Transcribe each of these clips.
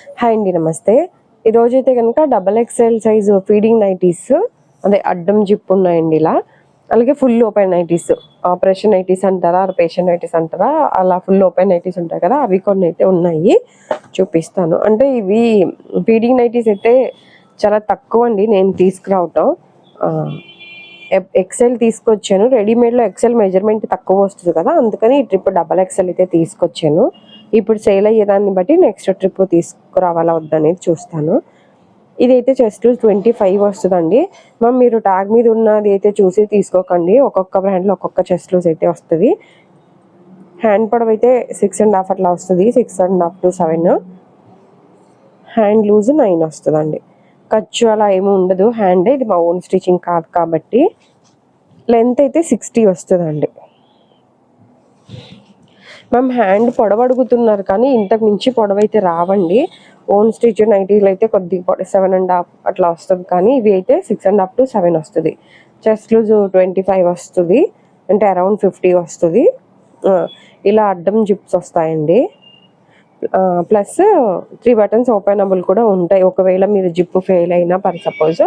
Hi అండి, నమస్తే. ఈరోజైతే కనుక double XL size feeding nighties, అదే అడ్డం జిప్ ఉన్నాయండి ఇలా. అలాగే full open nighties, operation nighties అంటారా, పేషెంట్ నైటీస్ అంటారా, అలా ఫుల్ ఓపెన్ నైటీస్ ఉంటాయి కదా, అవి కొన్ని అయితే ఉన్నాయి, చూపిస్తాను. అంటే ఇవి ఫీడింగ్ నైటీస్ అయితే చాలా తక్కువ అండి నేను తీసుకురావటం. ఎక్సెల్ తీసుకొచ్చాను, రెడీమేడ్లో ఎక్సెల్ మెజర్మెంట్ తక్కువ వస్తుంది కదా, అందుకని ఈ ట్రిప్ డబల్ ఎక్సెల్ అయితే తీసుకొచ్చాను. ఇప్పుడు సేల్ అయ్యేదాన్ని బట్టి నెక్స్ట్ ట్రిప్ తీసుకురావాలా వద్దనేది చూస్తాను. ఇదైతే చెస్ట్ 25 వస్తుందండి. మీరు ట్యాగ్ మీద ఉన్నది అయితే చూసి తీసుకోకండి, ఒక్కొక్క బ్రాండ్లో ఒక్కొక్క చెస్ట్ లూజ్ అయితే వస్తుంది. హ్యాండ్ పొడవు అయితే 6.5 అట్లా వస్తుంది, 6.5 to 7. హ్యాండ్ లూజ్ 9 వస్తుందండి. ఖర్చు అలా ఏమి ఉండదు, హ్యాండ్ ఇది మా ఓన్ స్టిచింగ్ కాదు కాబట్టి. లెంత్ అయితే 60 వస్తుందండి. హ్యాండ్ పొడవు అడుగుతున్నారు కానీ ఇంతకు మించి పొడవు అయితే రావండి. ఓన్ స్టిచ్ నైటీలు అయితే కొద్దిగా 7.5 అట్లా వస్తుంది, కానీ ఇవి అయితే 6.5 to 7 వస్తుంది. చెస్ట్ లూజ్ 25 వస్తుంది, అంటే అరౌండ్ 50 వస్తుంది. ఇలా అడ్డం జిప్స్ వస్తాయండి. ప్లస్ 3 బటన్స్ ఓపెనబుల్ కూడా ఉంటాయి. ఒకవేళ మీరు జిప్ ఫెయిల్ అయినా సపోజ్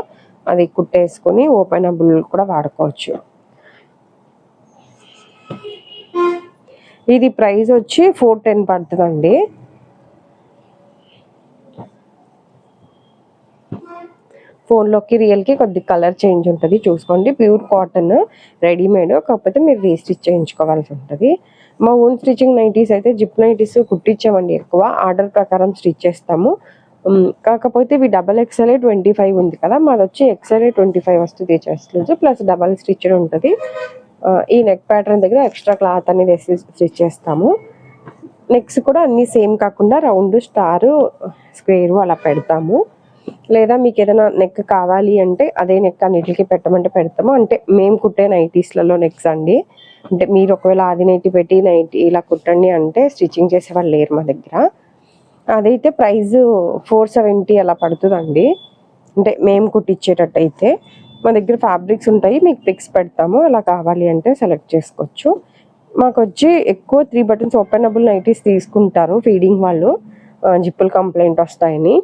అది కుట్టేసుకొని ఓపెనబుల్ కూడా వాడుకోవచ్చు. ఇది ప్రైస్ వచ్చి 410 పడుతుందండి. ఫోన్లోకి రియల్కి కొద్ది కలర్ చేంజ్ ఉంటుంది, చూసుకోండి. ప్యూర్ కాటన్ రెడీమేడ్, కాకపోతే మీరు రీస్టిచ్ చేయించుకోవాల్సి ఉంటుంది. మా ఓన్ స్టిచ్చింగ్ నైటీస్ అయితే జిప్ నైటీస్ కుట్టించామండి, ఎక్కువ ఆర్డర్ ప్రకారం స్టిచ్ చేస్తాము. కాకపోతే ఇవి డబల్ ఎక్స్ఎల్ 25 ఉంది కదా, మాది వచ్చి ఎక్స్ఎల్ 25 వస్తుంది chest loose, plus double stitched ఉంటుంది. ఈ నెక్ ప్యాటర్న్ దగ్గర ఎక్స్ట్రా క్లాత్ అనేది వేసి స్టిచ్ చేస్తాము. నెక్స్ కూడా అన్నీ సేమ్ కాకుండా రౌండ్, స్టారు, స్క్వేరు అలా పెడతాము. లేదా మీకు ఏదైనా నెక్ కావాలి అంటే అదే నెక్ అన్నిటికి పెట్టమంటే పెడతాము. అంటే మేము కుట్టే నైటీస్లలో నెక్స్ అండి. అంటే మీరు ఒకవేళ ఆది నైటీ పెట్టి నైటీ ఇలా కుట్టండి అంటే స్టిచ్చింగ్ చేసే వాళ్ళు లేరు మా దగ్గర. అదైతే ప్రైస్ 470 అలా పడుతుందండి, అంటే మేము కుట్టించేటట్టు అయితే. మా దగ్గర ఫ్యాబ్రిక్స్ ఉంటాయి, మీకు పిక్స్ పెడతాము, అలా కావాలి అంటే సెలెక్ట్ చేసుకోవచ్చు. మాకు వచ్చి ఎక్కువ 3 బటన్స్ ఓపెనబుల్ నైటీస్ తీసుకుంటారు ఫీడింగ్ వాళ్ళు, జిప్పులు కంప్లైంట్ వస్తాయని.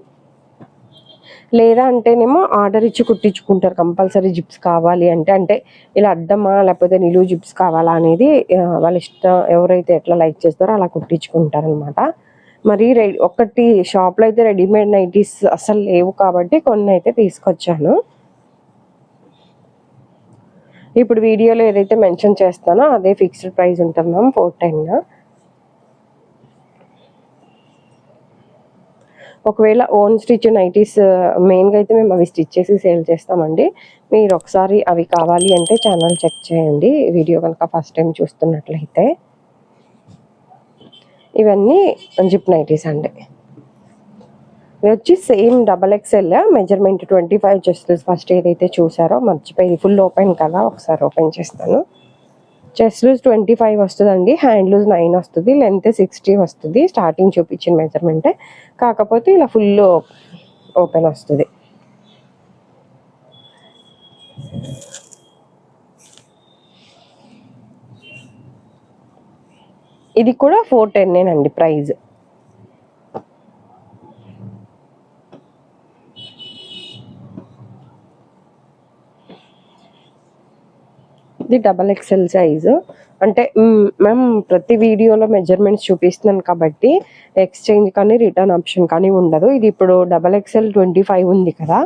లేదా అంటేనేమో ఆర్డర్ ఇచ్చి కుట్టించుకుంటారు, కంపల్సరీ జిప్స్ కావాలి అంటే. అంటే ఇలా అడ్డమా లేకపోతే నిలువు జిప్స్ కావాలా అనేది వాళ్ళ ఇష్టం, ఎవరైతే ఎట్లా లైక్ చేస్తారో అలా కుట్టించుకుంటారు అనమాట. మరి ఒకటి షాప్లో అయితే రెడీమేడ్ నైటీస్ అసలు లేవు కాబట్టి కొన్ని అయితే తీసుకొచ్చాను. ఇప్పుడు వీడియోలో ఏదైతే మెన్షన్ చేస్తానో అదే ఫిక్స్డ్ ప్రైస్ ఉంటుంది మ్యామ్, 410. ఒకవేళ ఓన్ స్టిచ్ నైటీస్ మెయిన్గా అయితే మేము అవి స్టిచ్ చేసి సేల్ చేస్తామండి. మీరు ఒకసారి అవి కావాలి అంటే ఛానల్ చెక్ చేయండి, వీడియో కనుక ఫస్ట్ టైం చూస్తున్నట్లయితే. ఇవన్నీ జిప్ నైటీస్ అండి. ఇది వచ్చి same double XL measurement 25 chest loose. First ఏదైతే చూసారో మర్చిపోయి, ఫుల్ ఓపెన్ కదా, ఒకసారి ఓపెన్ చేస్తాను. చెస్ట్ లూజ్ 25 వస్తుందండి, హ్యాండ్ లూజ్ 9 వస్తుంది, లెంత్ 60 వస్తుంది. స్టార్టింగ్ చూపించిన మెజర్మెంటే, కాకపోతే ఇలా ఫుల్ ఓపెన్ వస్తుంది. ఇది కూడా 410 అండి ప్రైజ్. ఇది డబల్ ఎక్స్ఎల్ సైజు. అంటే మేము ప్రతి వీడియోలో మెజర్మెంట్స్ చూపిస్తున్నాను కాబట్టి ఎక్స్చేంజ్ కానీ రిటర్న్ ఆప్షన్ కానీ ఉండదు. ఇది ఇప్పుడు డబల్ ఎక్స్ఎల్ 25 ఉంది కదా,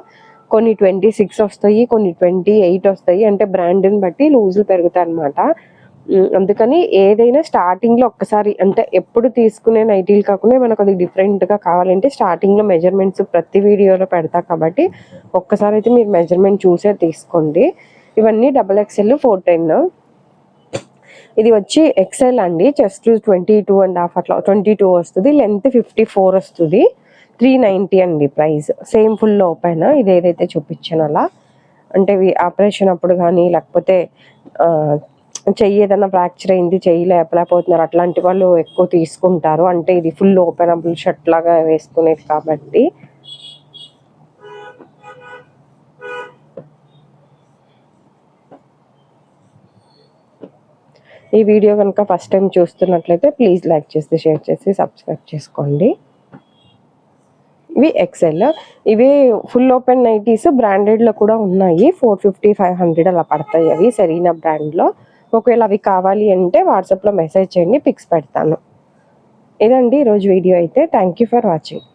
కొన్ని 26 వస్తాయి, కొన్ని 28 వస్తాయి. అంటే బ్రాండ్ని బట్టి లూజులు పెరుగుతాయి అన్నమాట. అందుకని ఏదైనా స్టార్టింగ్లో ఒక్కసారి, అంటే ఎప్పుడు తీసుకునే నైటీలు కాకుండా మనకు అది డిఫరెంట్గా కావాలంటే స్టార్టింగ్లో మెజర్మెంట్స్ ప్రతి వీడియోలో పెడతా కాబట్టి ఒక్కసారి అయితే మీరు మెజర్మెంట్ చూసే తీసుకోండి. ఇవన్నీ డబల్ ఎక్స్ఎల్ 410. ఇది వచ్చి ఎక్స్ఎల్ అండి, చెస్ట్ లూజ్ 22.5 అట్లా 22 వస్తుంది, లెంత్ 54 వస్తుంది, 390 అండి ప్రైస్. సేమ్ ఫుల్ ఓపెన్, ఇది ఏదైతే చూపించాను అలా. అంటే ఇవి ఆపరేషన్ అప్పుడు కానీ, లేకపోతే చెయ్యి ఏదైనా ఫ్రాక్చర్ అయింది, చెయ్యి లేపలేకపోతున్నారు, అట్లాంటి వాళ్ళు ఎక్కువ తీసుకుంటారు. అంటే ఇది ఫుల్ ఓపెనబుల్ షర్ట్ లాగా వేసుకునేది కాబట్టి. ఈ వీడియో కనుక ఫస్ట్ టైం చూస్తున్నట్లయితే ప్లీజ్ లైక్ చేసి, షేర్ చేసి, సబ్స్క్రైబ్ చేసుకోండి. ఇవి ఎక్సెల్. ఇవి ఫుల్ ఓపెన్ నైటీస్ బ్రాండెడ్లో కూడా ఉన్నాయి. 450-500 అలా పడతాయి అవి సెరీనా బ్రాండ్లో. ఒకవేళ అవి కావాలి అంటే వాట్సాప్లో మెసేజ్ చేయండి, పిక్స్ పెడతాను. ఇదండి ఈరోజు వీడియో అయితే. Thank you for watching.